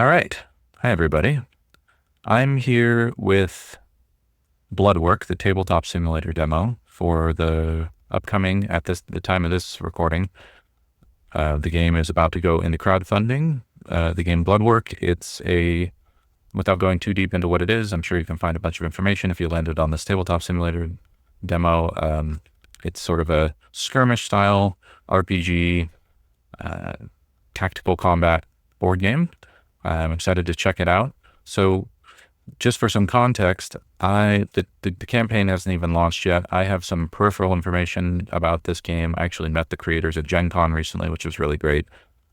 All right. Hi, everybody. I'm here with Bloodwork, the tabletop simulator demo for the upcoming, at the time of this recording. The game is about to go into crowdfunding. The game Bloodwork, without going too deep into what it is, I'm sure you can find a bunch of information if you landed on this tabletop simulator demo. It's sort of a skirmish style RPG, tactical combat board game. I'm excited to check it out. So just for some context, the campaign hasn't even launched yet. I have some peripheral information about this game. I actually met the creators at Gen Con recently, which was really great.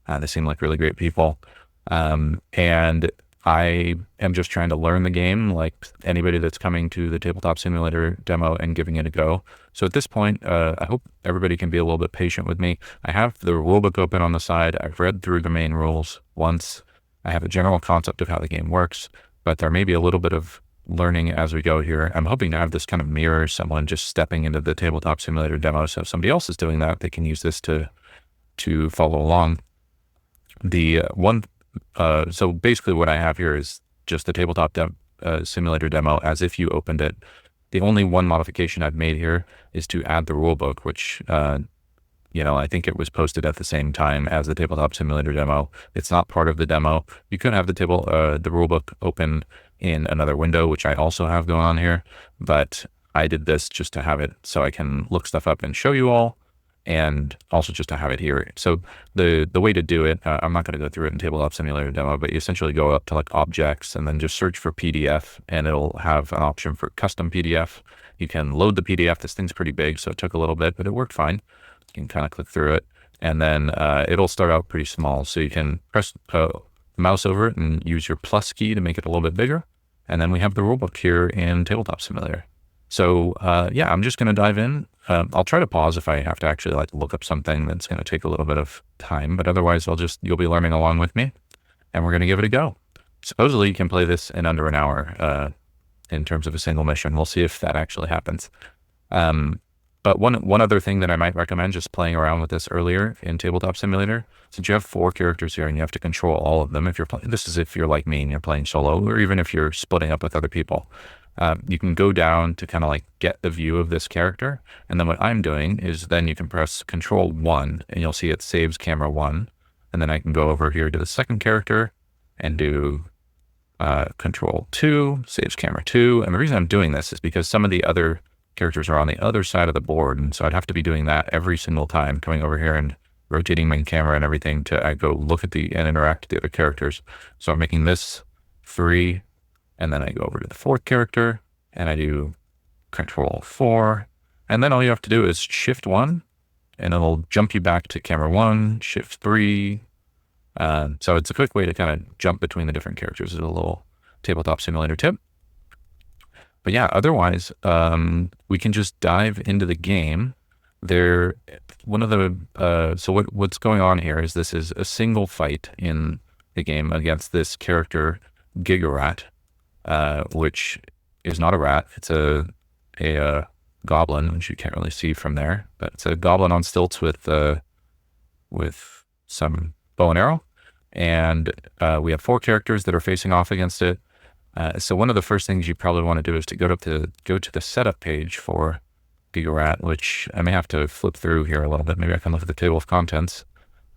They seem like really great people. And I am just trying to learn the game like anybody that's coming to the tabletop simulator demo and giving it a go. So at this point, I hope everybody can be a little bit patient with me. I have the rulebook open on the side. I've read through the main rules once. I have a general concept of how the game works, but there may be a little bit of learning as we go here. I'm hoping to have this kind of mirror someone just stepping into the tabletop simulator demo. So if somebody else is doing that, they can use this to follow along. So basically what I have here is just the tabletop simulator demo as if you opened it. The only one modification I've made here is to add the rulebook, which I think it was posted at the same time as the tabletop simulator demo. It's not part of the demo. You could have the rulebook open in another window, which I also have going on here, but I did this just to have it so I can look stuff up and show you all, and also just to have it here. So the way to do it, I'm not going to go through it in tabletop simulator demo, but you essentially go up to like objects and then just search for PDF, and it'll have an option for custom PDF. You can load the PDF. This thing's pretty big, so it took a little bit, but it worked fine. You can kind of click through it, and then it'll start out pretty small. So you can press the mouse over it and use your plus key to make it a little bit bigger. And then we have the rulebook here in Tabletop Simulator. So yeah, I'm just going to dive in. I'll try to pause if I have to actually look up something that's going to take a little bit of time, but otherwise you'll be learning along with me, and we're going to give it a go. Supposedly you can play this in under an hour in terms of a single mission. We'll see if that actually happens. But one other thing that I might recommend, just playing around with this earlier in Tabletop Simulator, since you have 4 characters here and you have to control all of them, if you're like me and you're playing solo, or even if you're splitting up with other people, you can go down to kind of get the view of this character. And then what I'm doing is then you can press Control 1 and you'll see it saves camera 1. And then I can go over here to the second character and do Control 2, saves camera 2. And the reason I'm doing this is because some of the other characters are on the other side of the board, and so I'd have to be doing that every single time, coming over here and rotating my camera and everything to go look at and interact with the other characters. So I'm making this 3, and then I go over to the 4th character and I do Control 4, and then all you have to do is Shift 1 and it'll jump you back to camera 1, Shift 3. So it's a quick way to kind of jump between the different characters. It's a little tabletop simulator tip. But yeah, otherwise, we can just dive into the game. So what's going on here is this is a single fight in the game against this character, Gigarat, which is not a rat. It's a goblin, which you can't really see from there, but it's a goblin on stilts with some bow and arrow. And we have 4 characters that are facing off against it. So one of the first things you probably want to do is to go to the setup page for Gigarat, which I may have to flip through here a little bit. Maybe I can look at the table of contents.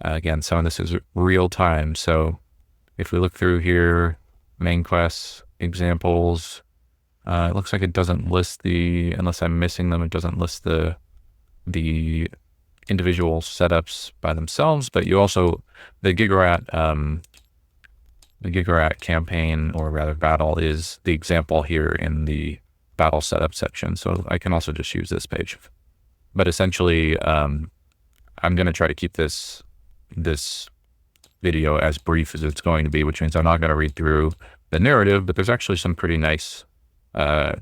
Again, some of this is real time. So if we look through here, main quests, examples, it looks like it doesn't list unless I'm missing them, it doesn't list the individual setups by themselves, but you also, the Gigarat campaign, or rather battle, is the example here in the battle setup section. So I can also just use this page. But essentially, I'm going to try to keep this video as brief as it's going to be, which means I'm not going to read through the narrative, but there's actually some pretty nice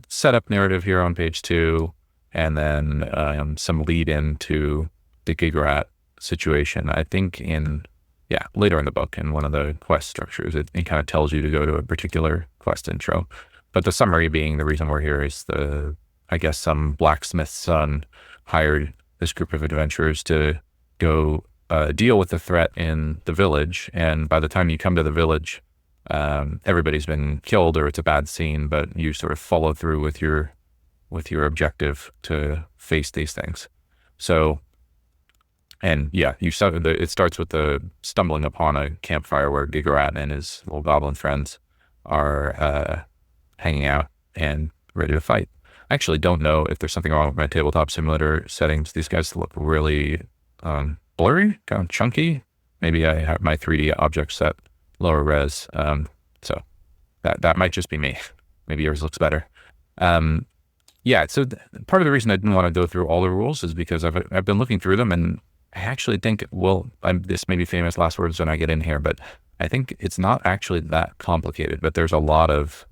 setup narrative here on page 2, and then some lead into the Gigarat situation. I think later in the book, in one of the quest structures, it kind of tells you to go to a particular quest intro. But the summary being, the reason we're here is some blacksmith's son hired this group of adventurers to go deal with the threat in the village. And by the time you come to the village, everybody's been killed or it's a bad scene, but you sort of follow through with your objective to face these things. So, and yeah, it starts with the stumbling upon a campfire where Gigarat and his little goblin friends are hanging out and ready to fight. I actually don't know if there's something wrong with my tabletop simulator settings. These guys look really blurry, kind of chunky. Maybe I have my 3D object set lower res. So that might just be me. Maybe yours looks better. Yeah, so part of the reason I didn't want to go through all the rules is because I've been looking through them, and I actually think, well, this may be famous last words when I get in here, but I think it's not actually that complicated, but there's a lot of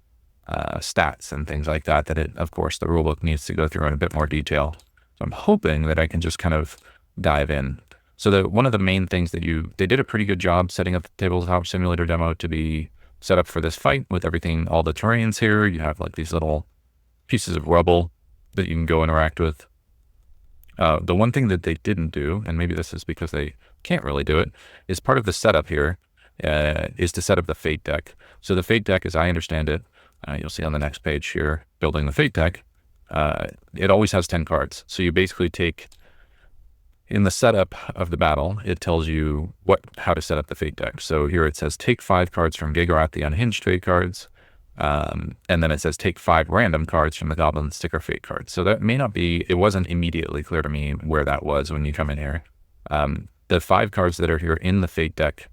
stats and things like that of course, the rulebook needs to go through in a bit more detail. So I'm hoping that I can just kind of dive in. So one of the main things they did a pretty good job setting up the tabletop simulator demo to be set up for this fight with everything, all the terrains here. You have like these little pieces of rubble that you can go interact with. The one thing that they didn't do, and maybe this is because they can't really do it, is part of the setup here is to set up the fate deck. So the fate deck, as I understand it, you'll see on the next page here, building the fate deck, it always has 10 cards. So you basically take, in the setup of the battle, it tells you how to set up the fate deck. So here it says, take 5 cards from Gigarat, the unhinged fate cards. And then it says, take 5 random cards from the goblin sticker fate cards. So that may not be, it wasn't immediately clear to me where that was when you come in here. The 5 cards that are here in the fate deck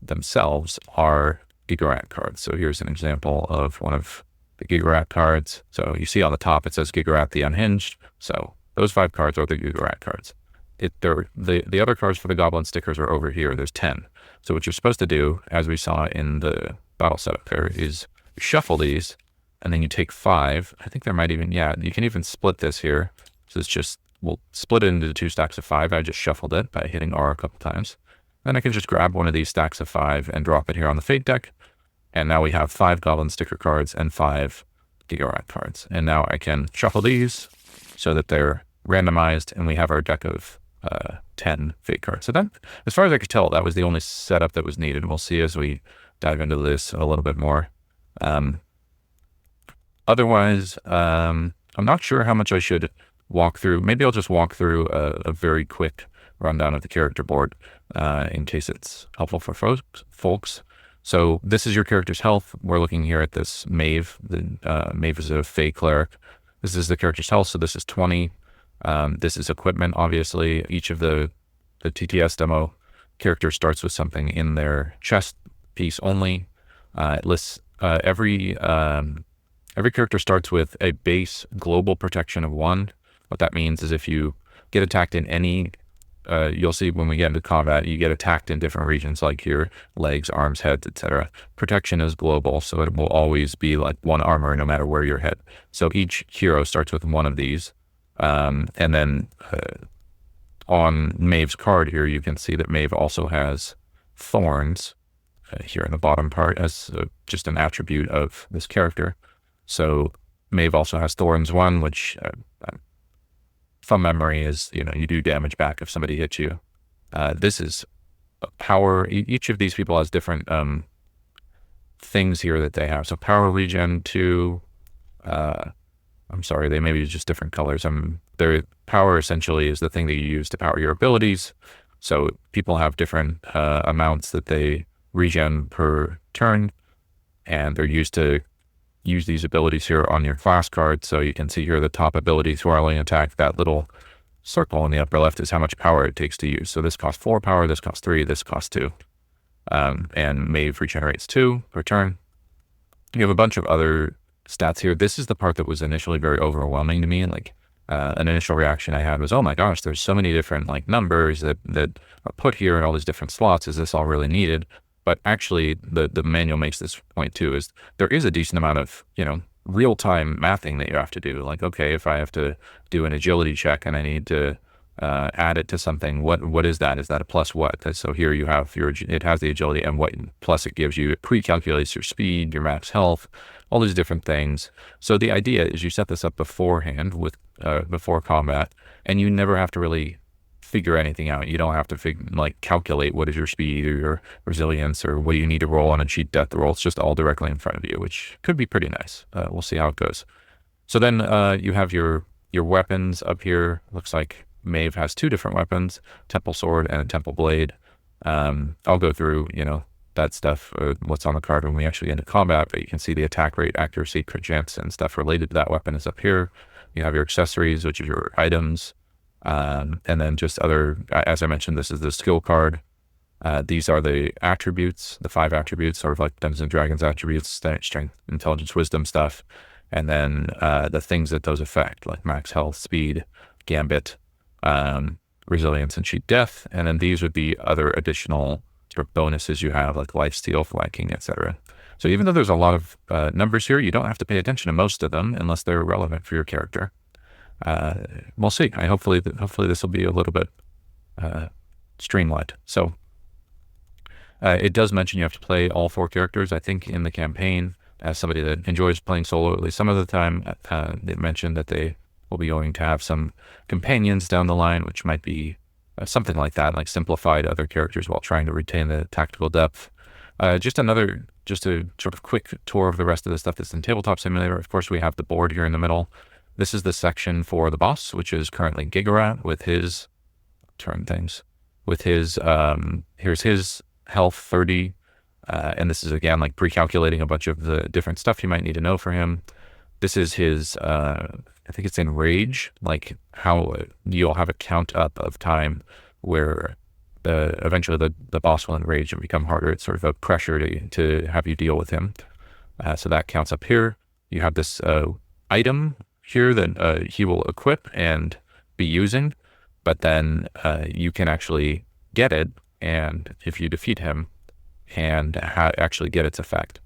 themselves are Gigarat cards. So here's an example of one of the Gigarat cards. So you see on the top, it says Gigarat the Unhinged. So those 5 cards are the Gigarat cards. The other cards for the goblin stickers are over here. There's 10. So what you're supposed to do, as we saw in the battle setup there, is you shuffle these, and then you take 5. I think there might even, you can even split this here. So it's just, we'll split it into 2 stacks of 5. I just shuffled it by hitting R a couple times. Then I can just grab one of these stacks of 5 and drop it here on the fate deck. And now we have 5 goblin sticker cards and 5 Gigarat cards. And now I can shuffle these so that they're randomized, and we have our deck of 10 fate cards. So that, as far as I could tell, that was the only setup that was needed. We'll see as we dive into this a little bit more. Otherwise, I'm not sure how much I should walk through. Maybe I'll just walk through a very quick rundown of the character board in case it's helpful for folks. So this is your character's health. We're looking here at this Maeve. Maeve is a Fey cleric. This is the character's health. So this is 20. This is equipment, obviously. Each of the TTS demo character starts with something in their chest piece only. It lists every character starts with a base global protection of 1. What that means is if you get attacked in any, you'll see when we get into combat, you get attacked in different regions like your legs, arms, heads, etc. Protection is global, so it will always be like 1 armor no matter where you're hit. So each hero starts with 1 of these. And then on Maeve's card here, you can see that Maeve also has thorns here in the bottom part as just an attribute of this character. So Maeve also has thorns 1, which from memory is, you do damage back if somebody hits you. This is power. Each of these people has different things here that they have. So power regen 2, I'm sorry, they may be just different colors. Their power essentially is the thing that you use to power your abilities. So people have different amounts that they regen per turn, and they're used to use these abilities here on your class card. So you can see here the top ability, Swirling Attack. That little circle in the upper left is how much power it takes to use. So this costs 4 power, this costs 3, this costs 2. And Maeve regenerates 2 per turn. You have a bunch of other stats here. This is the part that was initially very overwhelming to me. Like an initial reaction I had was, oh my gosh, there's so many different like numbers that are put here in all these different slots. Is this all really needed? But actually the manual makes this point too, is there is a decent amount of, real-time mathing that you have to do. Like, okay, if I have to do an agility check and I need to add it to something, what is that? Is that a plus what? So here you have it has the agility and what plus it gives you. It pre-calculates your speed, your max health, all these different things. So the idea is you set this up beforehand with before combat, and you never have to really figure anything out. You don't have to calculate what is your speed or your resilience or what you need to roll on a cheat death roll. It's just all directly in front of you, which could be pretty nice. We'll see how it goes. So then you have your weapons up here. Looks like Maeve has 2 different weapons, Temple Sword and a Temple Blade. I'll go through, that stuff, what's on the card when we actually get into combat, but you can see the attack rate, accuracy, crit chance, and stuff related to that weapon is up here. You have your accessories, which are your items, and then just other, as I mentioned, this is the skill card. These are the attributes, the 5 attributes, sort of like Dungeons and Dragons attributes, strength, intelligence, wisdom stuff, and then the things that those affect, like max health, speed, gambit, resilience, and cheat death. And then these would be other additional sort of bonuses you have, like lifesteal, flanking, etc. So even though there's a lot of numbers here, you don't have to pay attention to most of them unless they're relevant for your character. We'll see. Hopefully this will be a little bit streamlined. So it does mention you have to play all 4 characters. I think in the campaign, as somebody that enjoys playing solo, at least some of the time, they mentioned that they will be going to have some companions down the line, which might be something like that, like simplified other characters while trying to retain the tactical depth. Just a sort of quick tour of the rest of the stuff that's in Tabletop Simulator. Of course, we have the board here in the middle. This is the section for the boss, which is currently Gigarat with his, here's his health 30. And this is again, like pre-calculating a bunch of the different stuff you might need to know for him. This is his, I think it's in rage, like how you'll have a count up of time where eventually the boss will enrage and become harder. It's sort of a pressure to have you deal with him. So that counts up here. You have this item here that he will equip and be using, but then you can actually get it, and if you defeat him, and actually get its effect.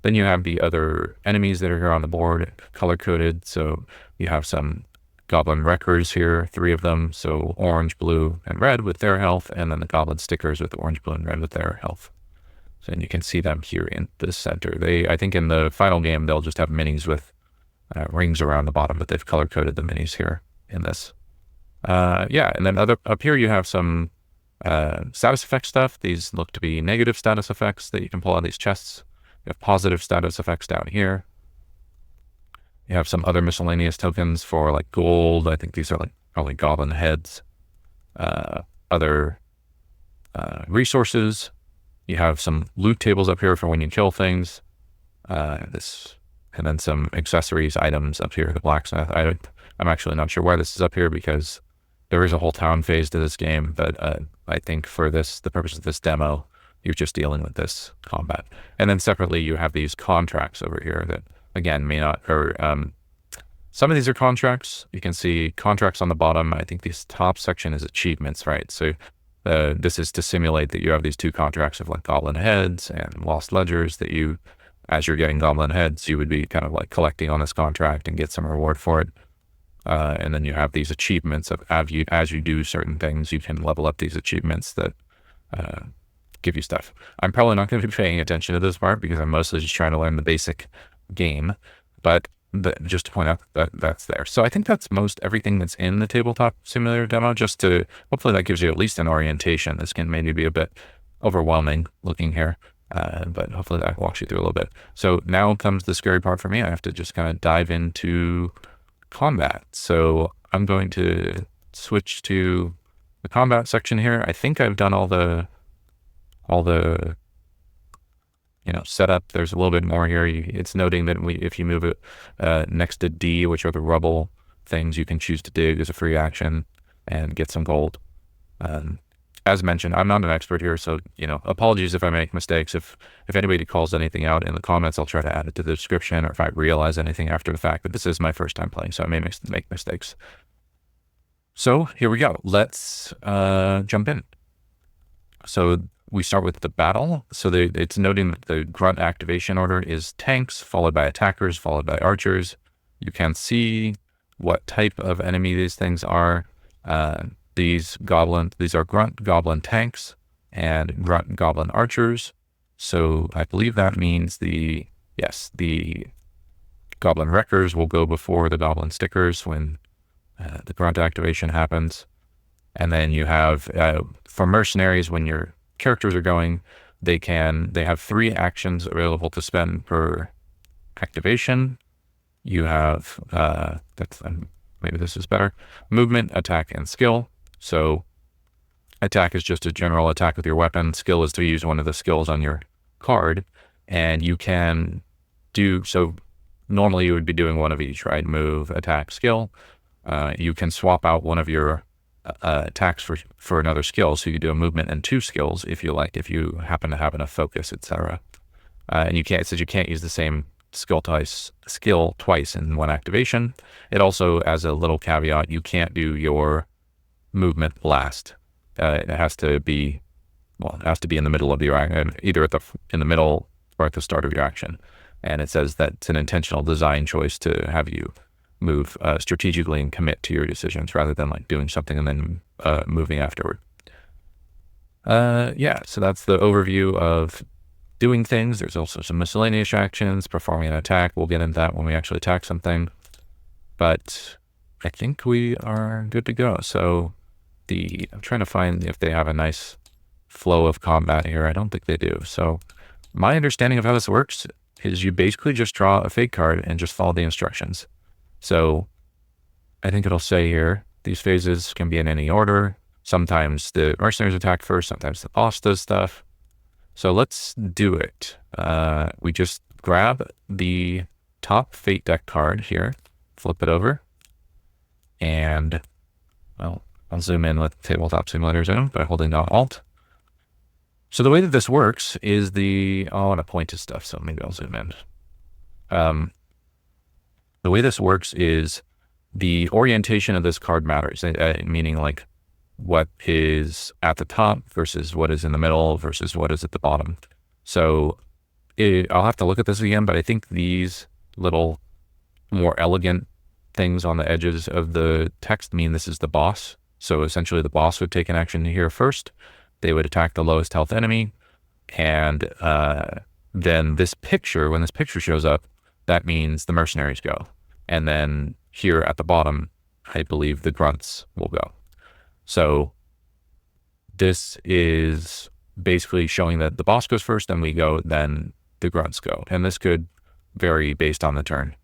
Then you have the other enemies that are here on the board, color-coded. So you have some Goblin Wreckers here, 3 of them. So orange, blue, and red with their health, and then the Goblin Stickers with orange, blue, and red with their health. So and you can see them here in the center. I think in the final game, they'll just have minis with rings around the bottom, but they've color-coded the minis here in this. Yeah, and then up here you have some status effect stuff. These look to be negative status effects that you can pull out of these chests. You have positive status effects down here. You have some other miscellaneous tokens for like gold. I think these are like probably goblin heads. Other resources. You have some loot tables up here for when you kill things. And then some accessories items up here. The blacksmith. I'm actually not sure why this is up here because there is a whole town phase to this game, but I think for the purpose of this demo, you're just dealing with this combat. And then separately, you have these contracts over here that, again, may not, or some of these are contracts. You can see contracts on the bottom. I think this top section is achievements, right? So this is to simulate that you have these 2 contracts of like goblin heads and lost ledgers that you, as you're getting goblin heads, you would be kind of like collecting on this contract and get some reward for it. And then you have these achievements of as you do certain things, you can level up these achievements that give you stuff. I'm probably not going to be paying attention to this part because I'm mostly just trying to learn the basic game, but just to point out that that's there. So I think that's most everything that's in the Tabletop Simulator demo, just to, hopefully that gives you at least an orientation. This can maybe be a bit overwhelming looking here, but hopefully that walks you through a little bit. So now comes the scary part for me. I have to just kind of dive into combat. So I'm going to switch to the combat section here. I think I've done all the setup. There's a little bit more here. It's noting that if you move it next to D, which are the rubble things, you can choose to dig as a free action and get some gold. As mentioned, I'm not an expert here, so apologies if I make mistakes. If anybody calls anything out in the comments, I'll try to add it to the description, or if I realize anything after the fact. But this is my first time playing, so I may make mistakes. So here we go. Let's jump in. So we start with the battle. So it's noting that the grunt activation order is tanks, followed by attackers, followed by archers. You can see what type of enemy these things are. These are grunt goblin tanks and grunt goblin archers. So I believe that means the goblin wreckers will go before the goblin stickers when the grunt activation happens. And then you have, for mercenaries, when your characters are going, they have 3 actions available to spend per activation. You have, maybe this is better, movement, attack, and skill. So attack is just a general attack with your weapon. Skill is to use one of the skills on your card. And you can do, so normally you would be doing one of each, right? Move, attack, skill. You can swap out one of your attacks for another skill. So you could do a movement and 2 skills if you like, if you happen to have enough focus, etc. And it says you can't use the same skill twice in one activation. It also, as a little caveat, you can't do your movement last. It has to be in the middle of your action, either in the middle or at the start of your action. And it says that it's an intentional design choice to have you move strategically and commit to your decisions rather than like doing something and then moving afterward. Yeah, so that's the overview of doing things. There's also some miscellaneous actions, performing an attack. We'll get into that when we actually attack something. But I think we are good to go. So I'm trying to find if they have a nice flow of combat here. I don't think they do. So my understanding of how this works is you basically just draw a fake card and just follow the instructions. So I think it'll say here, these phases can be in any order. Sometimes the mercenaries attack first, sometimes the boss does stuff. So let's do it. We just grab the top fate deck card here, flip it over, and, well, I'll zoom in with Tabletop Simulator Zoom by holding down Alt. So the way that this works is I want to point to stuff, so maybe I'll zoom in. The way this works is the orientation of this card matters, meaning like what is at the top versus what is in the middle versus what is at the bottom. So I'll have to look at this again, but I think these little more elegant things on the edges of the text mean this is the boss. So essentially the boss would take an action here first. They would attack the lowest health enemy. And then when this picture shows up, that means the mercenaries go. And then here at the bottom, I believe the grunts will go. So this is basically showing that the boss goes first, then we go, then the grunts go. And this could vary based on the turn.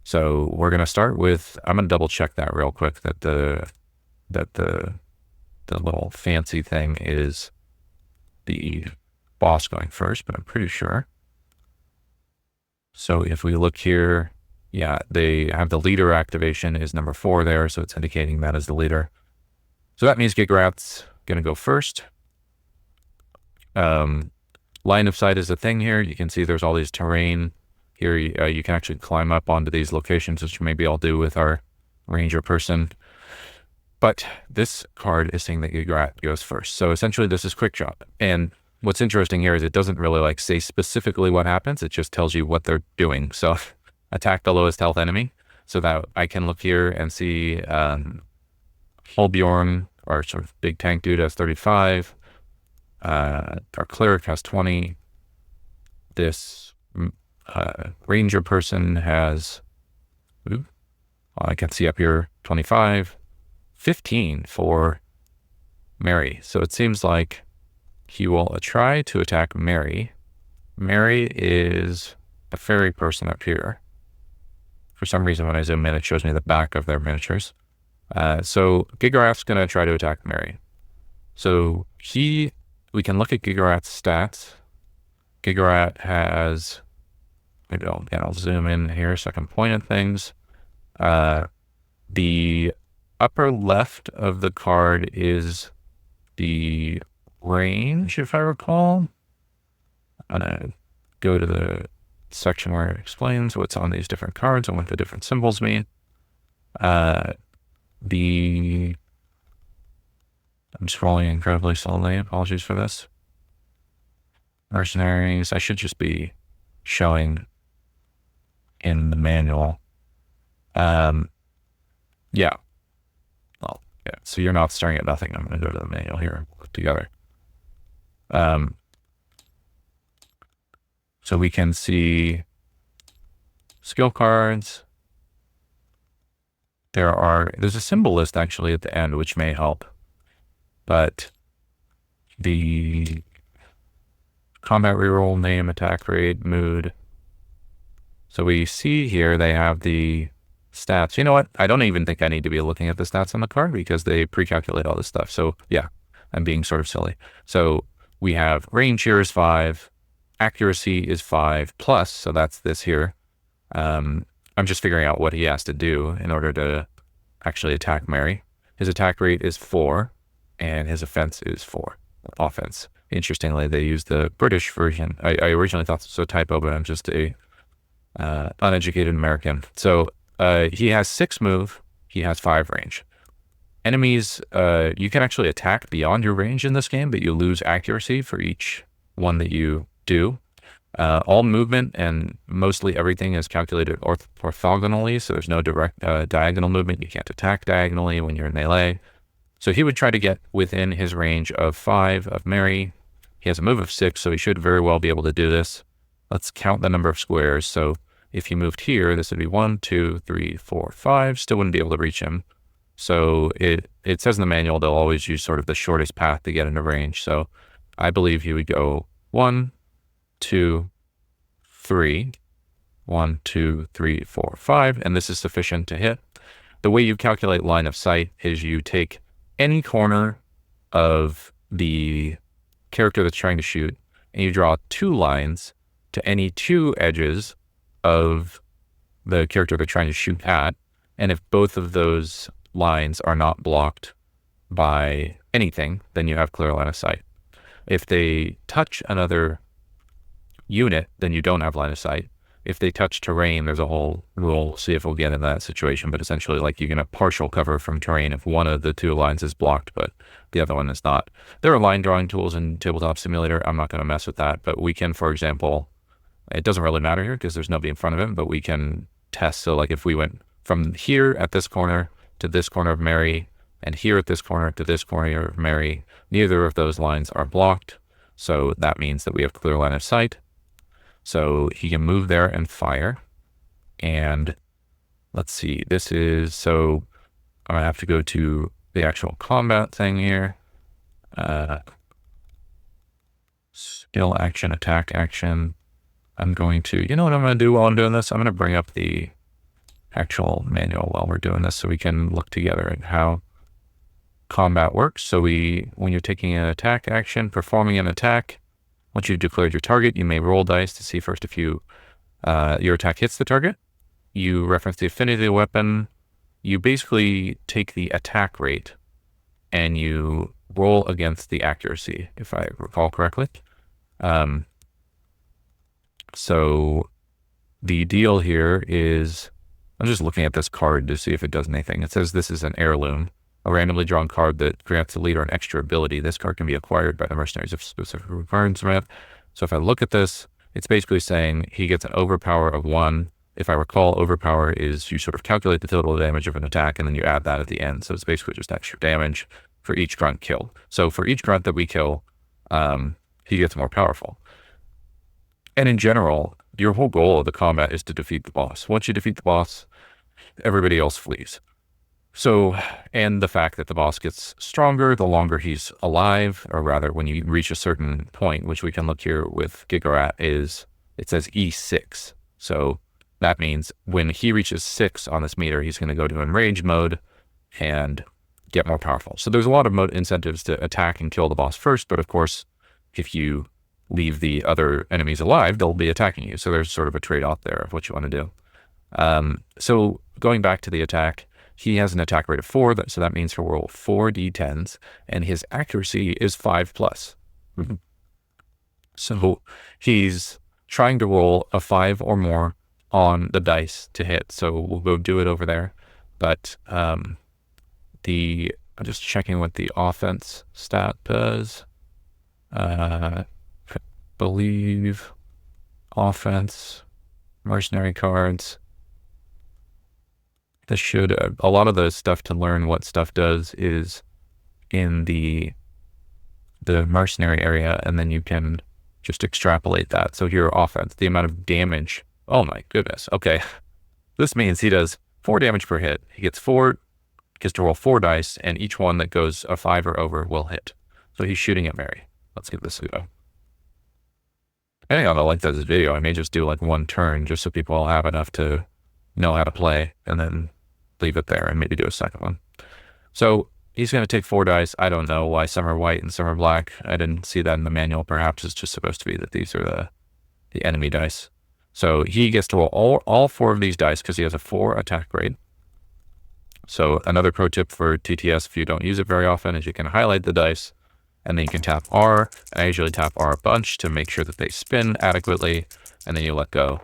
So we're going to start with, I'm going to double check that real quick, that the little fancy thing is the boss going first, but I'm pretty sure. So if we look here, yeah, they have the leader activation is number 4 there. So it's indicating that is the leader. So that means Gigrat's going to go first. Line of sight is a thing here. You can see there's all these terrain here. You can actually climb up onto these locations, which maybe I'll do with our ranger person. But this card is saying that Gigrat goes first. So essentially this is quick shot. And what's interesting here is it doesn't really like say specifically what happens. It just tells you what they're doing. So attack the lowest health enemy. So that I can look here and see Holbjorn, our sort of big tank dude, has 35. Our cleric has 20. This ranger person has, I can see up here, 25. 15 for Mary. So it seems like he will try to attack Mary. Mary is a fairy person up here. For some reason, when I zoom in, it shows me the back of their miniatures. So Gigrat's going to try to attack Mary. So we can look at Gigrat's stats. Gigrat has, I'll zoom in here so I can point at things. The upper left of the card is the range, if I recall. I'm going to go to the section where it explains what's on these different cards and what the different symbols mean. I'm scrolling incredibly slowly. Apologies for this. Mercenaries, I should just be showing in the manual. Yeah. Well, yeah. So you're not staring at nothing. I'm going to go to the manual here and put together. So we can see skill cards. There's a symbol list actually at the end, which may help. but the combat reroll, name, attack rate, mood. So we see here they have the stats. You know what? I don't even think I need to be looking at the stats on the card because they pre-calculate all this stuff. So yeah, I'm being sort of silly. So we have range here is 5, accuracy is 5 plus, so that's this here. I'm just figuring out what he has to do in order to actually attack Mary. His attack rate is 4, and his offense is 4. Offense. Interestingly, they use the British version. I originally thought this was a typo, but I'm just a uneducated American. So he has 6 move. He has 5 range. Enemies, you can actually attack beyond your range in this game, but you lose accuracy for each one that you do. All movement and mostly everything is calculated orthogonally, so there's no direct diagonal movement. You can't attack diagonally when you're in melee. So he would try to get within his range of 5 of Mary. He has a move of 6, so he should very well be able to do this. Let's count the number of squares. So if he moved here, this would be 1, 2, 3, 4, 5. Still wouldn't be able to reach him. So it says in the manual they'll always use sort of the shortest path to get into range. So I believe he would go 1, 2, 3, 1, 2, 3, 4, 5, and this is sufficient to hit. The way you calculate line of sight is you take any corner of the character that's trying to shoot, and you draw 2 lines to any 2 edges of the character they're trying to shoot at, and if both of those lines are not blocked by anything, then you have clear line of sight. If they touch another unit, then you don't have line of sight. If they touch terrain, there's a whole, we'll see if we'll get in that situation, but essentially like you can have partial cover from terrain if one of the 2 lines is blocked, but the other one is not. There are line drawing tools in Tabletop Simulator. I'm not going to mess with that, but we can, for example, it doesn't really matter here because there's nobody in front of him, but we can test. So like if we went from here at this corner to this corner of Mary, and here at this corner to this corner of Mary, neither of those lines are blocked. So that means that we have clear line of sight. So he can move there and fire. And let's see, this is, so I have to go to the actual combat thing here. Skill action, attack action. I'm going to, you know what I'm going to do while I'm doing this? I'm going to bring up the actual manual while we're doing this so we can look together at how combat works. So when you're taking an attack action, performing an attack, once you've declared your target, you may roll dice to see first if your attack hits the target. You reference the affinity of the weapon. You basically take the attack rate and you roll against the accuracy, if I recall correctly. So the deal here is, I'm just looking at this card to see if it does anything. It says this is an heirloom, a randomly drawn card that grants the leader an extra ability. This card can be acquired by the mercenaries if specific requirements are met. So if I look at this, it's basically saying he gets an overpower of 1. If I recall, overpower is you sort of calculate the total damage of an attack and then you add that at the end. So it's basically just extra damage for each grunt killed. So for each grunt that we kill, he gets more powerful. And in general, your whole goal of the combat is to defeat the boss. Once you defeat the boss, everybody else flees. So, and the fact that the boss gets stronger the longer he's alive, or rather when you reach a certain point, which we can look here with Gigarat, is it says E6. So that means when he reaches 6 on this meter, he's going to go to enraged mode and get more powerful. So there's a lot of incentives to attack and kill the boss first, but of course, if you leave the other enemies alive, they'll be attacking you. So there's sort of a trade-off there of what you want to do. So going back to the attack, he has an attack rate of 4, so that means he'll roll 4 d10s, and his accuracy is 5 plus. So he's trying to roll a 5 or more on the dice to hit. So we'll go do it over there. But I'm just checking what the offense stat does. Believe offense, mercenary cards. This should, a lot of the stuff to learn what stuff does is in the mercenary area, and then you can just extrapolate that. So here, offense, the amount of damage. Oh my goodness. Okay. This means he does 4 damage per hit. He gets 4 gets to roll 4 dice, and each one that goes a 5 or over will hit. So he's shooting at Mary. Let's give this a go. Depending on the length of this video, I may just do like 1 turn just so people will have enough to know how to play, and then leave it there and maybe do a second one. So he's going to take 4 dice. I don't know why some are white and some are black. I didn't see that in the manual. Perhaps it's just supposed to be that these are the enemy dice. So he gets to roll all 4 of these dice because he has a 4 attack grade. So another pro tip for TTS, if you don't use it very often, is you can highlight the dice, and then you can tap R. And I usually tap R a bunch to make sure that they spin adequately, and then you let go.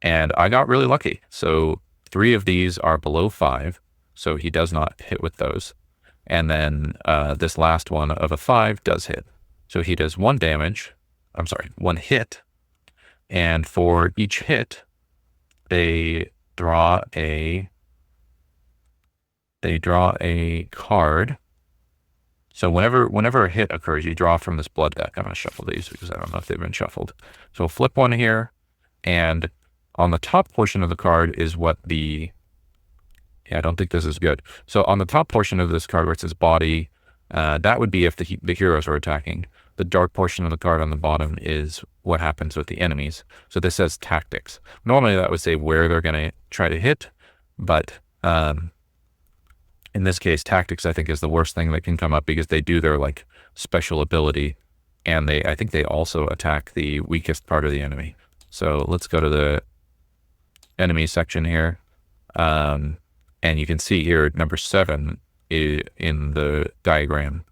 And I got really lucky. So 3 of these are below 5, so he does not hit with those. And then this last one of a 5 does hit. So he does 1 hit. And for each hit, they draw a card. So whenever a hit occurs, you draw from this blood deck. I'm going to shuffle these because I don't know if they've been shuffled. So we'll flip one here, and on the top portion of the card is what I don't think this is good. So on the top portion of this card where it says body, that would be if the heroes are attacking. The dark portion of the card on the bottom is what happens with the enemies. So this says tactics. Normally that would say where they're going to try to hit, but in this case, tactics I think is the worst thing that can come up because they do their like special ability, and I think they also attack the weakest part of the enemy. So let's go to the enemy section here, and you can see here number 7 in the diagram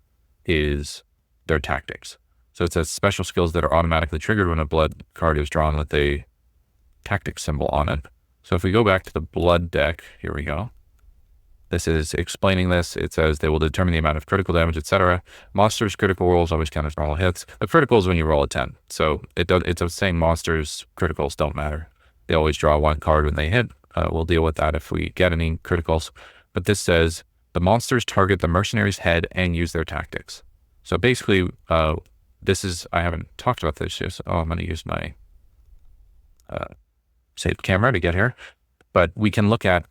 is their tactics. So it says special skills that are automatically triggered when a blood card is drawn with a tactic symbol on it. So if we go back to the blood deck, here we go. This is explaining this. It says they will determine the amount of critical damage, etc. Monsters' critical rolls always count as all hits. The critical is when you roll a 10. So it's saying monsters' criticals don't matter. They always draw 1 card when they hit. We'll deal with that if we get any criticals. But this says the monsters target the mercenary's head and use their tactics. So basically, I haven't talked about this yet. So, I'm going to use my saved camera to get here. But we can look at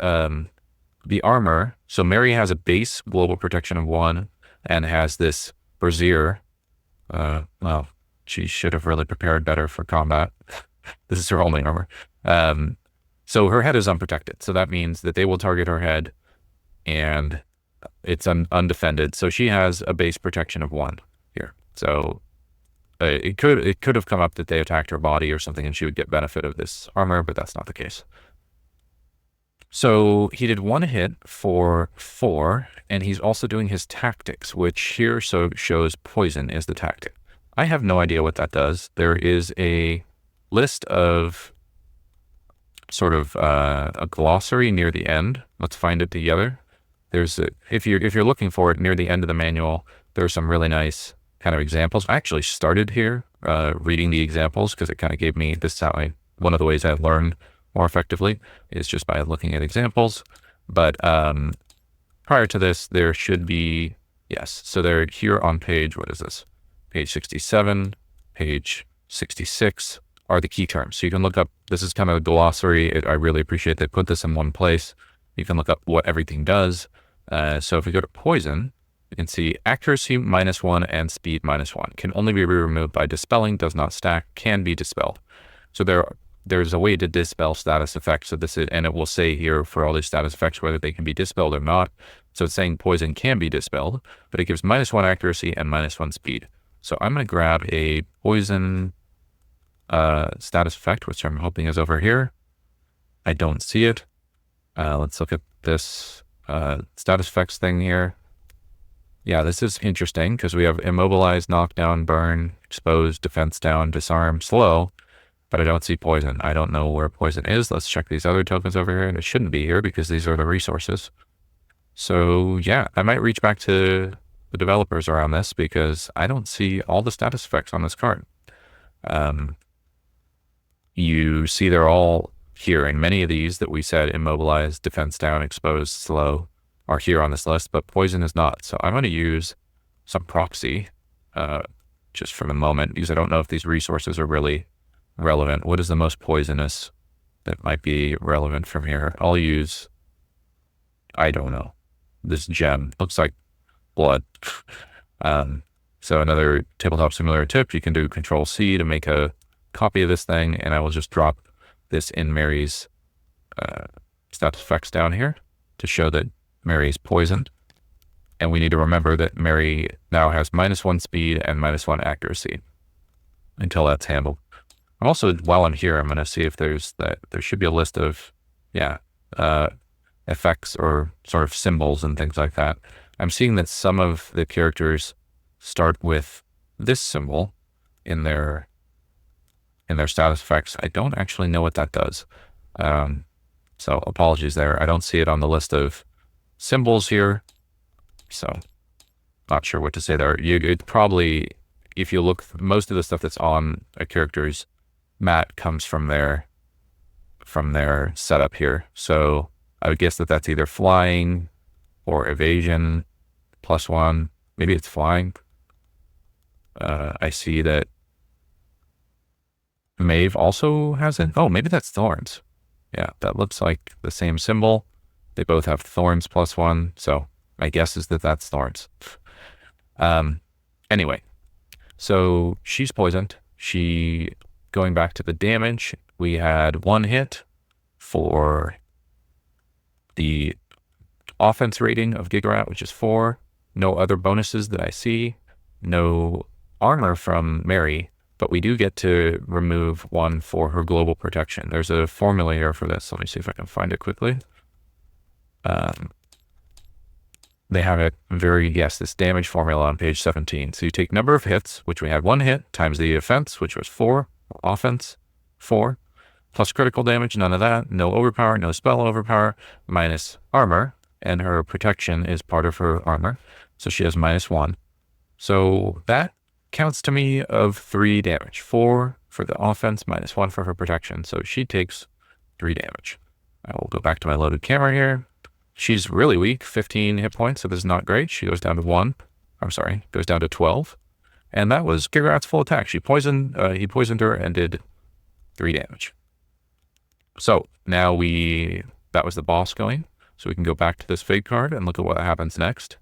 the armor. So Mary has a base global protection of 1 and has this brassiere. Well, she should have really prepared better for combat. This is her only armor. So her head is unprotected. So that means that they will target her head and it's undefended. So she has a base protection of 1 here. So it could have come up that they attacked her body or something and she would get benefit of this armor, but that's not the case. So he did 1 hit for 4, and he's also doing his tactics, which here shows poison is the tactic. I have no idea what that does. There is a list of sort of a glossary near the end. Let's find it together. If you're looking for it near the end of the manual, there are some really nice kind of examples. I actually started here reading the examples because it kind of gave me one of the ways I've learned more effectively is just by looking at examples. But prior to this, there should be, yes. So they're here on page, what is this? Page 67, page 66 are the key terms. So you can look up, this is kind of a glossary. I really appreciate they put this in one place. You can look up what everything does. So if we go to poison, you can see accuracy -1 and speed -1. Can only be removed by dispelling, does not stack, can be dispelled. So there's a way to dispel status effects. So and it will say here for all these status effects whether they can be dispelled or not. So it's saying poison can be dispelled, but it gives -1 accuracy and -1 speed. So I'm going to grab a poison status effect, which I'm hoping is over here. I don't see it. Let's look at this status effects thing here. Yeah, this is interesting because we have immobilize, knockdown, burn, expose, defense down, disarm, slow. But I don't see poison. I don't know where poison is. Let's check these other tokens over here. And it shouldn't be here because these are the resources. So yeah, I might reach back to the developers around this because I don't see all the status effects on this card. You see they're all here. And many of these that we said immobilize, defense down, exposed, slow are here on this list, but poison is not. So I'm going to use some proxy just for the moment because I don't know if these resources are really relevant. What is the most poisonous that might be relevant from here? I'll use I don't know. This gem looks like blood. So another tabletop simulator tip, you can do Control C to make a copy of this thing, and I will just drop this in Mary's stat effects down here to show that Mary is poisoned. And we need to remember that Mary now has -1 speed and -1 accuracy until that's handled. Also, while I'm here, I'm going to see if there should be a list of, effects or sort of symbols and things like that. I'm seeing that some of the characters start with this symbol in their status effects. I don't actually know what that does. So apologies there. I don't see it on the list of symbols here. So not sure what to say there. It probably, if you look, most of the stuff that's on a character's mat comes from their setup here. So I would guess that that's either flying or evasion +1. Maybe it's flying. I see that Maeve also has it. Oh, maybe that's thorns. Yeah, that looks like the same symbol. They both have thorns +1. So my guess is that that's thorns. Anyway, so she's poisoned. Going back to the damage, we had 1 hit for the offense rating of Gigarat, which is 4. No other bonuses that I see. No armor from Mary, but we do get to remove 1 for her global protection. There's a formula here for this. Let me see if I can find it quickly. They have this damage formula on page 17. So you take number of hits, which we had 1 hit, times the offense, which was 4, offense, 4, plus critical damage, none of that, no overpower, no spell overpower, minus armor, and her protection is part of her armor. So she has -1. So that counts to me of 3 damage, 4 for the offense, -1 for her protection. So she takes 3 damage. I will go back to my loaded camera here. She's really weak, 15 hit points, so this is not great. She goes down to 1. I'm sorry, goes down to 12. And that was Gigarat's full attack. He poisoned her and did 3 damage. So now that was the boss going. So we can go back to this fate card and look at what happens next.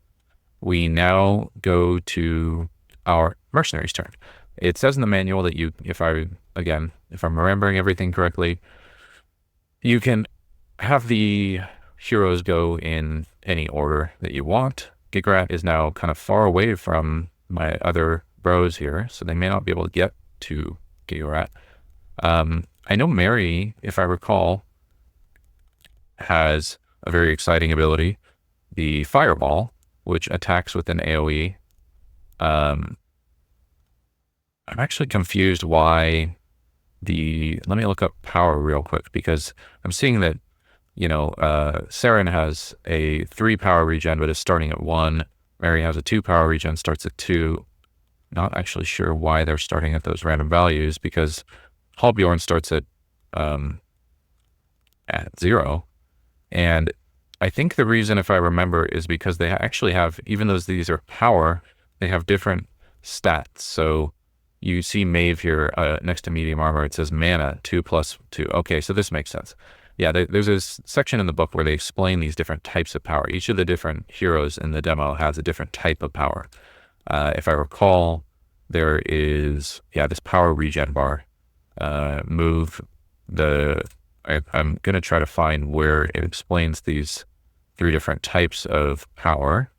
We now go to our mercenary's turn. It says in the manual that if I'm remembering everything correctly, you can have the heroes go in any order that you want. Gigarat is now kind of far away from my other bros here, so they may not be able to get to Gigarat. I know Mary, if I recall, has a very exciting ability, the Fireball, which attacks with an AoE. I'm actually confused why let me look up power real quick, because I'm seeing that, Saren has a 3 power regen, but is starting at 1. Mary has a 2 power regen, starts at 2. Not actually sure why they're starting at those random values, because Halbjorn starts at 0. And I think the reason, if I remember, is because they actually have, even though these are power, they have different stats. So you see Maeve here next to medium armor, it says mana 2+2. Okay, so this makes sense. Yeah, there's a section in the book where they explain these different types of power. Each of the different heroes in the demo has a different type of power. If I recall, there is, this power regen bar. I'm going to try to find where it explains these 3 different types of power.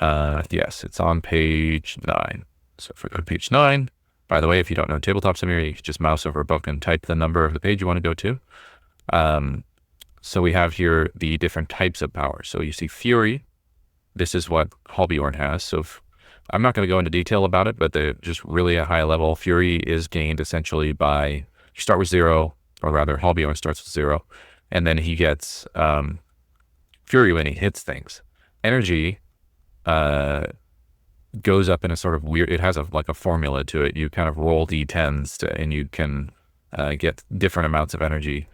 Yes, it's on page 9. So if we go to page 9, by the way, if you don't know Tabletop Simulator, you can just mouse over a book and type the number of the page you want to go to. So we have here the different types of power. So you see Fury. This is what Halbjorn has. So I'm not going to go into detail about it, but just really a high level, Fury is gained essentially by, you start with 0, or rather Halbjorn starts with 0, and then he gets Fury when he hits things. Energy goes up in a sort of weird, it has like a formula to it. You kind of roll d10s and you can get different amounts of energy.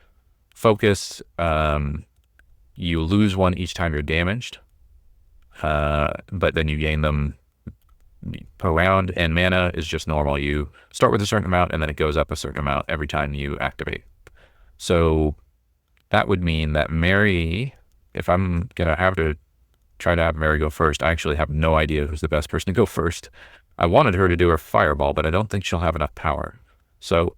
Focus, you lose 1 each time you're damaged, but then you gain them per round. And mana is just normal. You start with a certain amount and then it goes up a certain amount every time you activate. So that would mean that Mary if I'm going to have to try to have Mary go first, I actually have no idea who's the best person to go first. I wanted her to do her fireball, but I don't think she'll have enough power. So,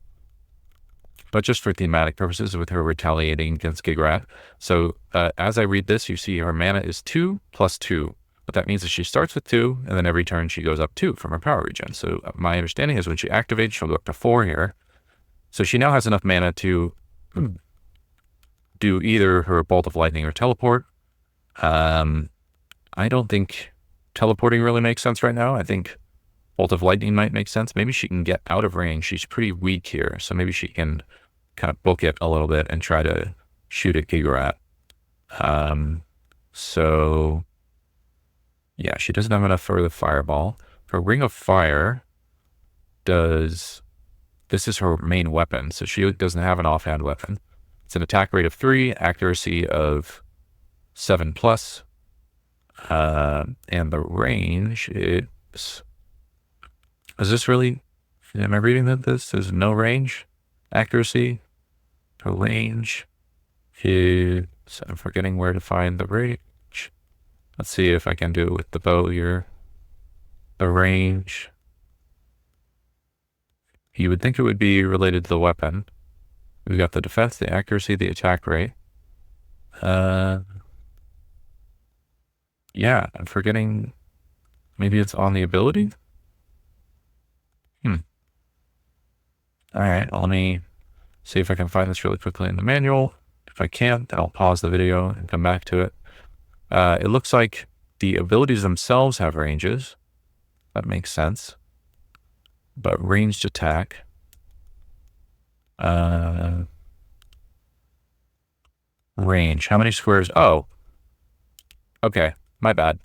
but just for thematic purposes with her retaliating against Gigrat. So as I read this, you see her mana is 2 + 2. What that means is she starts with 2, and then every turn she goes up 2 from her power regen. So my understanding is when she activates, she'll go up to 4 here. So she now has enough mana to do either her Bolt of Lightning or teleport. I don't think teleporting really makes sense right now. I think Bolt of Lightning might make sense. Maybe she can get out of range. She's pretty weak here, so maybe she can kind of book it a little bit and try to shoot at Gigrat. So yeah, she doesn't have enough for the fireball. Her Ring of Fire this is her main weapon, so she doesn't have an offhand weapon. It's an attack rate of 3, accuracy of 7+, and the range is this really, am I reading that this is no range? Accuracy, her range is, I'm forgetting where to find the range. Let's see if I can do it with the bow here. The range, you would think it would be related to the weapon. We've got the defense, the accuracy, the attack rate. Yeah, I'm forgetting, maybe it's on the ability? All right, let me see if I can find this really quickly in the manual. If I can't, then I'll pause the video and come back to it. It looks like the abilities themselves have ranges. That makes sense. But ranged attack. Range. How many squares? Oh. Okay, my bad.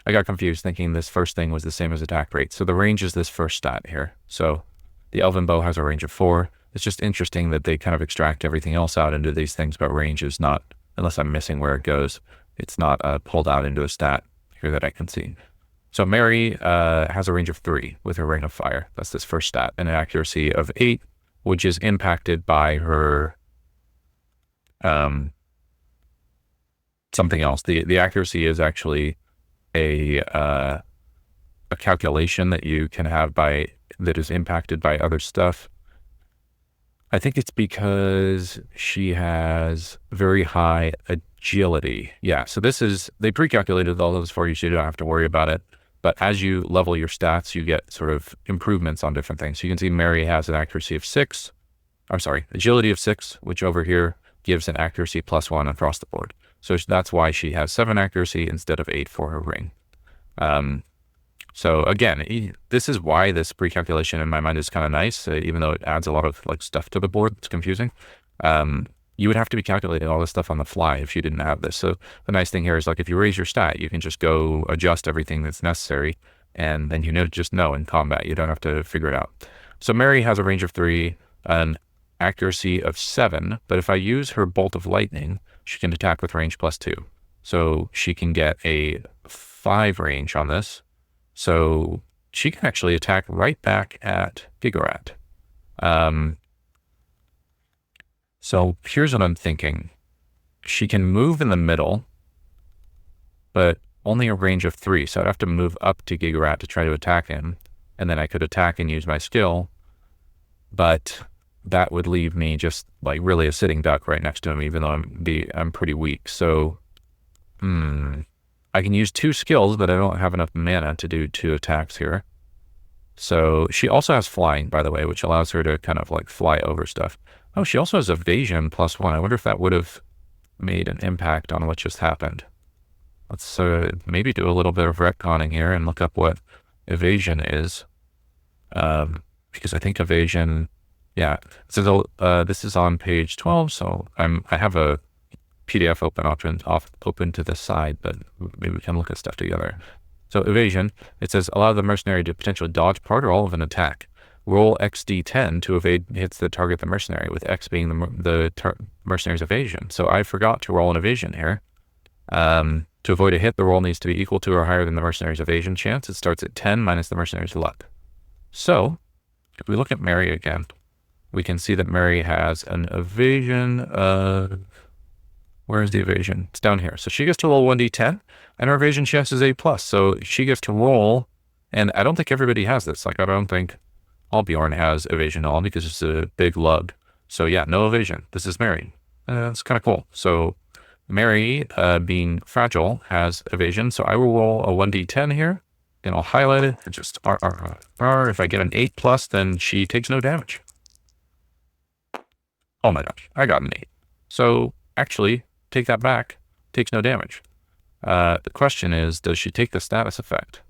I got confused thinking this first thing was the same as attack rate. So the range is this first stat here. So the Elven Bow has a range of 4. It's just interesting that they kind of extract everything else out into these things, but range is not, unless I'm missing where it goes, it's not pulled out into a stat here that I can see. So Mary has a range of 3 with her Ring of Fire. That's this first stat, and an accuracy of 8, which is impacted by her something else. The accuracy is actually a calculation that you can have that is impacted by other stuff. I think it's because she has very high agility. Yeah, so they pre-calculated all those for you, so you don't have to worry about it. But as you level your stats, you get sort of improvements on different things. So you can see Mary has an accuracy of 6. I'm sorry, agility of 6, which over here gives an accuracy +1 across the board. So that's why she has 7 accuracy instead of 8 for her ring. So again, this is why this pre-calculation in my mind is kind of nice, even though it adds a lot of stuff to the board. It's confusing. You would have to be calculating all this stuff on the fly if you didn't have this. So the nice thing here is if you raise your stat, you can just go adjust everything that's necessary, and then just know in combat. You don't have to figure it out. So Mary has a range of 3, an accuracy of 7, but if I use her Bolt of Lightning, she can attack with range +2. So she can get a 5 range on this. So she can actually attack right back at Gigrat. So here's what I'm thinking. She can move in the middle, but only a range of 3. So I'd have to move up to Gigrat to try to attack him. And then I could attack and use my skill. But that would leave me just really a sitting duck right next to him, even though I'm pretty weak. So, I can use 2 skills, but I don't have enough mana to do 2 attacks here. So she also has flying, by the way, which allows her to kind of fly over stuff. Oh, she also has evasion +1. I wonder if that would have made an impact on what just happened. Let's maybe do a little bit of retconning here and look up what evasion is. Because I think evasion, yeah. So this is on page 12. So I have a PDF open to the side, but maybe we can look at stuff together. So evasion, it says allow the mercenary to potentially dodge part or all of an attack. Roll XD10 to evade hits that target the mercenary, with X being the mercenary's evasion. So I forgot to roll an evasion here. To avoid a hit, the roll needs to be equal to or higher than the mercenary's evasion chance. It starts at 10 minus the mercenary's luck. So if we look at Mary again, we can see that Mary has an evasion of Where is the evasion? It's down here. So she gets to roll 1d10, and her evasion chance is A+. So she gets to roll, and I don't think everybody has this. Like, I don't think Bjorn has evasion at all because it's a big lug. So yeah, no evasion. This is Mary. It's kind of cool. So Mary, being fragile, has evasion. So I will roll a 1d10 here, and I'll highlight it. And just R. If I get an 8+, then she takes no damage. Oh my gosh, I got an 8. So actually, take that back, takes no damage. The question is, does she take the status effect?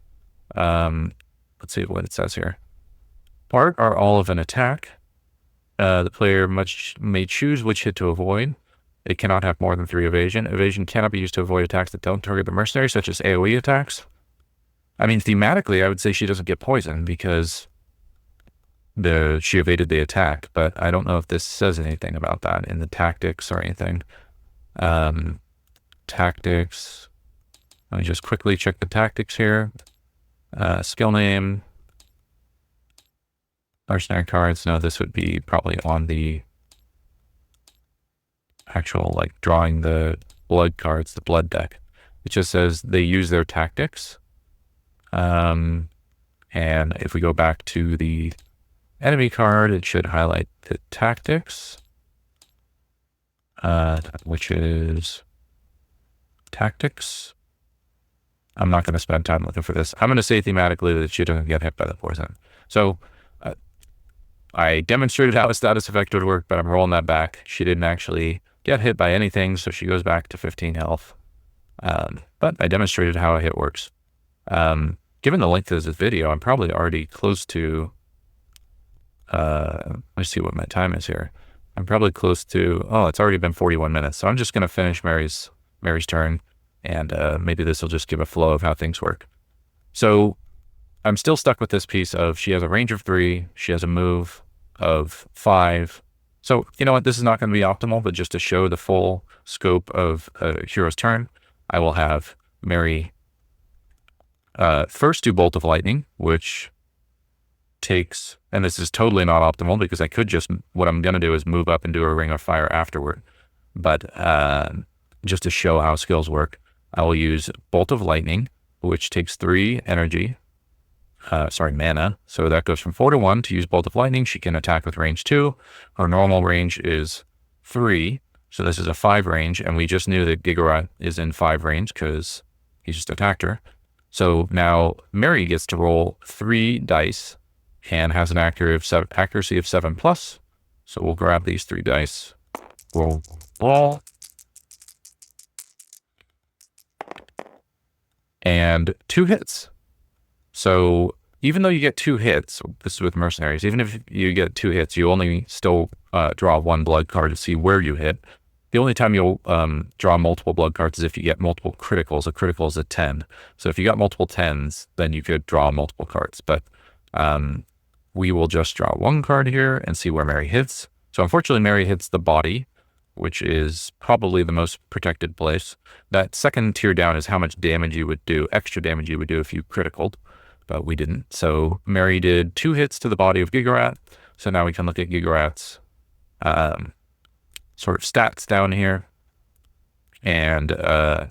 Let's see what it says here. Part are all of an attack. The player may choose which hit to avoid. It cannot have more than 3 evasion. Evasion cannot be used to avoid attacks that don't target the mercenary, such as AoE attacks. I mean, thematically, I would say she doesn't get poisoned because she evaded the attack, but I don't know if this says anything about that in the tactics or anything. Tactics. Let me just quickly check the tactics here. Skill name. Mercenary cards. No, this would be probably on the actual, like, drawing the blood cards, the blood deck. It just says they use their tactics. And if we go back to the enemy card, it should highlight the tactics, which is tactics. I'm not going to spend time looking for this. I'm going to say thematically that she doesn't get hit by the poison. So I demonstrated how a status effect would work, but I'm rolling that back. She didn't actually get hit by anything, so she goes back to 15 health. But I demonstrated how a hit works. Given the length of this video, I'm probably already close to, let's see what my time is here. I'm probably close to, it's already been 41 minutes. So I'm just going to finish Mary's turn, and maybe this will just give a flow of how things work. So I'm still stuck with this piece of she has a range of 3, she has a move of 5. So you know what, this is not going to be optimal, but just to show the full scope of a hero's turn, I will have Mary first do Bolt of Lightning, which takes, and this is totally not optimal because I could just, what I'm going to do is move up and do a Ring of Fire afterward. But just to show how skills work, I will use Bolt of Lightning, which takes 3 energy, mana. So that goes from 4 to 1 to use Bolt of Lightning. She can attack with range 2. Her normal range is 3. So this is a 5 range, and we just knew that Gigarat is in 5 range because he just attacked her. So now Mary gets to roll 3 dice and has an accuracy of 7+. So we'll grab these 3 dice, roll ball, and 2 hits. So even though you get 2 hits, this is with mercenaries, even if you get 2 hits, you only still draw 1 blood card to see where you hit. The only time you'll draw multiple blood cards is if you get multiple criticals. A critical is a 10. So if you got multiple 10s, then you could draw multiple cards. But we will just draw 1 card here and see where Mary hits. So unfortunately, Mary hits the body, which is probably the most protected place. That second tier down is how much damage you would do, extra damage you would do if you criticaled, but we didn't. So Mary did 2 hits to the body of Gigarat. So now we can look at Gigarat's sort of stats down here. And I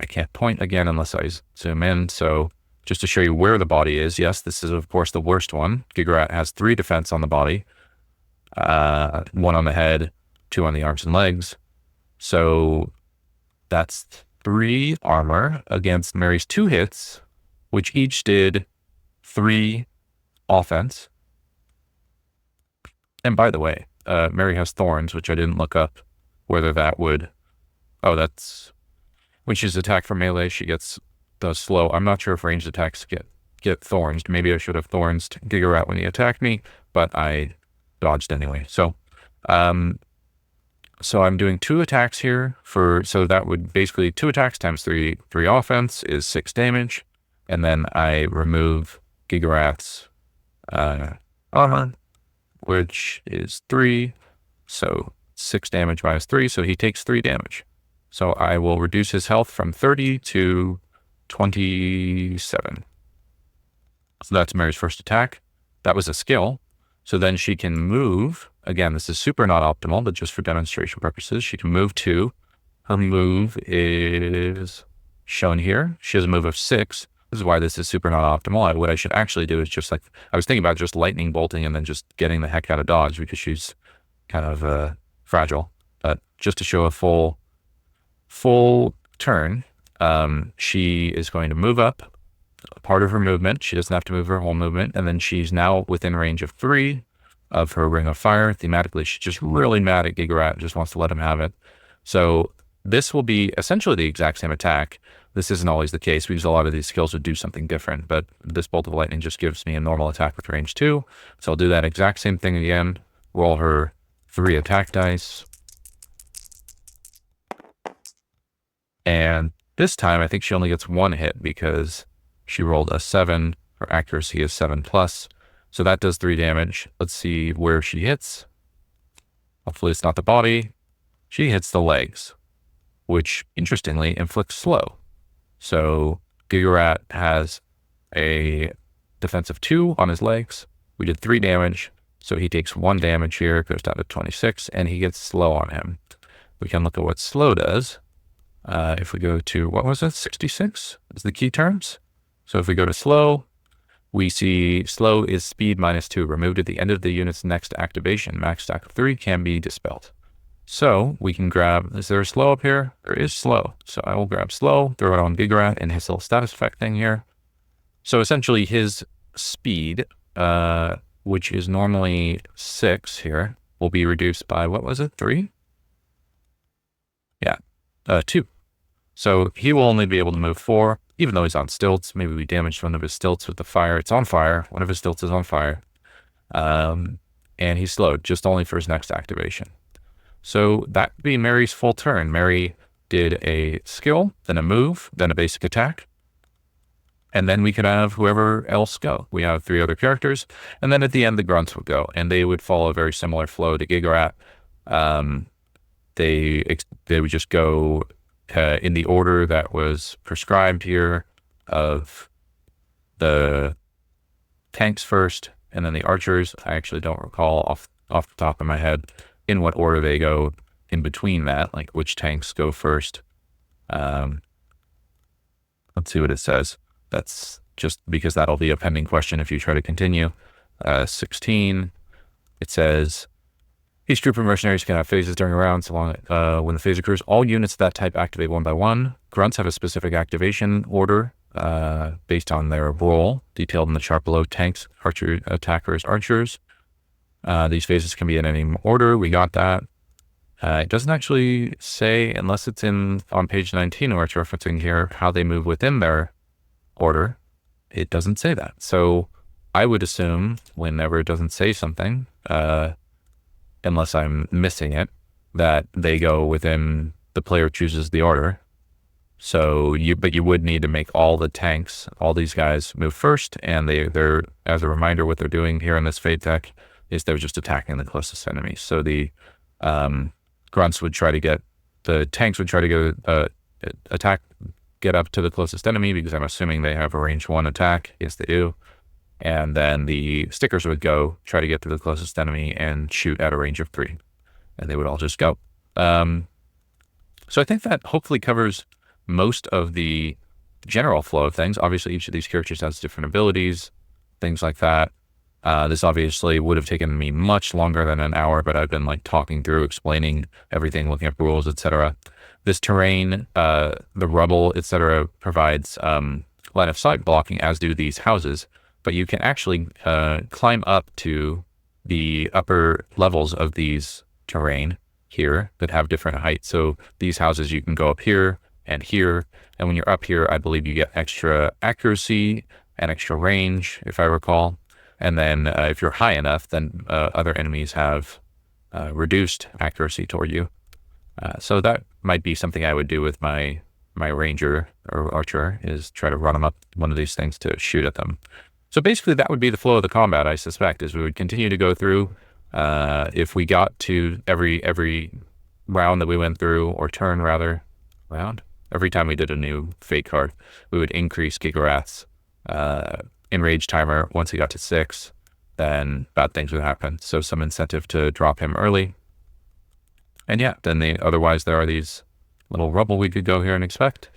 can't point again unless I zoom in. So just to show you where the body is, yes, this is of course the worst one. Gigarat has 3 defense on the body, 1 on the head, 2 on the arms and legs. So that's 3 armor against Mary's 2 hits, which each did 3 offense. And by the way, Mary has thorns, which I didn't look up whether that would, that's when she's attacked from melee, she does slow. I'm not sure if ranged attacks get thorns. Maybe I should have thorns Gigarat when he attacked me, but I dodged anyway. So I'm doing 2 attacks here so that would basically 2 attacks times 3 offense is 6 damage. And then I remove Gigarat's armor, which is 3. So 6 damage minus 3. So he takes 3 damage. So I will reduce his health from 30 to 27. So that's Mary's first attack. That was a skill. So then she can move. Again, this is super not optimal, but just for demonstration purposes, she can move 2. Her move is shown here. She has a move of 6. This is why this is super not optimal. What I should actually do is just like, I was thinking about just lightning bolting and then just getting the heck out of dodge because she's kind of fragile. But just to show a full turn, she is going to move up part of her movement. She doesn't have to move her whole movement. And then she's now within range of 3 of her Ring of Fire. Thematically, she's just really mad at Gigarat and just wants to let him have it. So this will be essentially the exact same attack. This isn't always the case because a lot of these skills would do something different, but this Bolt of Lightning just gives me a normal attack with range 2. So I'll do that exact same thing again. Roll her 3 attack dice. And this time, I think she only gets 1 hit because she rolled a 7. Her accuracy is 7+. So that does 3 damage. Let's see where she hits. Hopefully it's not the body. She hits the legs, which interestingly inflicts slow. So Gigarat has a defense of 2 on his legs. We did 3 damage. So he takes 1 damage here, goes down to 26, and he gets slow on him. We can look at what slow does. If we go to, what was it, 66 is the key terms. So if we go to slow, we see slow is speed -2, removed at the end of the unit's next activation. Max stack of 3 can be dispelled. So we can grab, is there a slow up here? There is slow. So I will grab slow, throw it on Gigarat and his little status effect thing here. So essentially his speed, which is normally 6 here, will be reduced by, what was it, 3? Yeah, 2. So he will only be able to move 4, even though he's on stilts. Maybe we damaged one of his stilts with the fire. It's on fire. One of his stilts is on fire. And he's slowed just only for his next activation. So that would be Mary's full turn. Mary did a skill, then a move, then a basic attack. And then we could have whoever else go. We have 3 other characters. And then at the end, the grunts would go. And they would follow a very similar flow to Gigarat. They would just go in the order that was prescribed here of the tanks first and then the archers. I actually don't recall off the top of my head in what order they go in between that, like which tanks go first. Let's see what it says. That's just because that'll be a pending question if you try to continue. 16, it says, each group of mercenaries can have phases during a round, so long when the phase occurs. All units of that type activate 1 by 1. Grunts have a specific activation order based on their role, detailed in the chart below. Tanks, archer, attackers, archers. These phases can be in any order. We got that. It doesn't actually say, unless it's on page 19 where it's referencing here, how they move within their order. It doesn't say that. So I would assume whenever it doesn't say something, unless I'm missing it, that they go within, the player chooses the order. So but you would need to make all the tanks, all these guys move first, and they're, as a reminder, what they're doing here in this fate deck is they're just attacking the closest enemies. So the grunts would try to get, the tanks would try to get up to the closest enemy, because I'm assuming they have a range 1 attack. Yes, they do. And then the stickers would go try to get to the closest enemy and shoot at a range of 3. And they would all just go. So I think that hopefully covers most of the general flow of things. Obviously, each of these characters has different abilities, things like that. This obviously would have taken me much longer than an hour, but I've been like talking through, explaining everything, looking at rules, etc. This terrain, the rubble, etc., provides line of sight blocking, as do these houses. But you can actually climb up to the upper levels of these terrain here that have different heights. So these houses, you can go up here, and when you're up here, I believe you get extra accuracy and extra range, if I recall. And then if you're high enough, then other enemies have reduced accuracy toward you. So that might be something I would do with my ranger or archer, is try to run them up one of these things to shoot at them. So basically that would be the flow of the combat, I suspect, is we would continue to go through. If we got to every round that we went through, or turn rather, every time we did a new fate card, we would increase Gigarat's enrage timer. Once he got to 6, then bad things would happen. So some incentive to drop him early. And yeah, then otherwise there are these little rubble we could go here and inspect.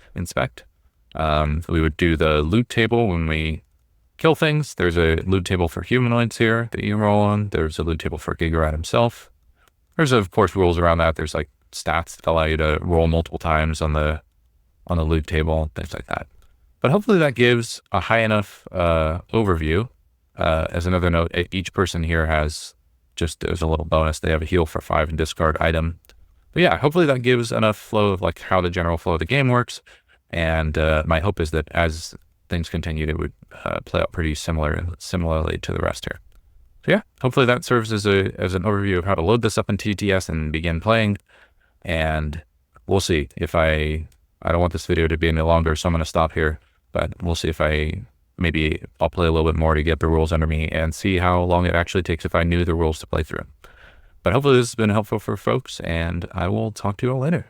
We would do the loot table when we kill things. There's a loot table for humanoids here that you roll on. There's a loot table for Gigarat himself. There's, of course, rules around that. There's like stats that allow you to roll multiple times on the loot table, things like that. But hopefully that gives a high enough overview. As another note, each person here has just, as a little bonus, they have a heal for 5 and discard item. But yeah, hopefully that gives enough flow of like how the general flow of the game works. And my hope is that as things continued, it would play out pretty similarly to the rest here. So yeah, hopefully that serves as an overview of how to load this up in TTS and begin playing. And we'll see if I don't want this video to be any longer, so I'm going to stop here. But we'll see if maybe I'll play a little bit more to get the rules under me and see how long it actually takes if I knew the rules to play through. But hopefully this has been helpful for folks, and I will talk to you all later.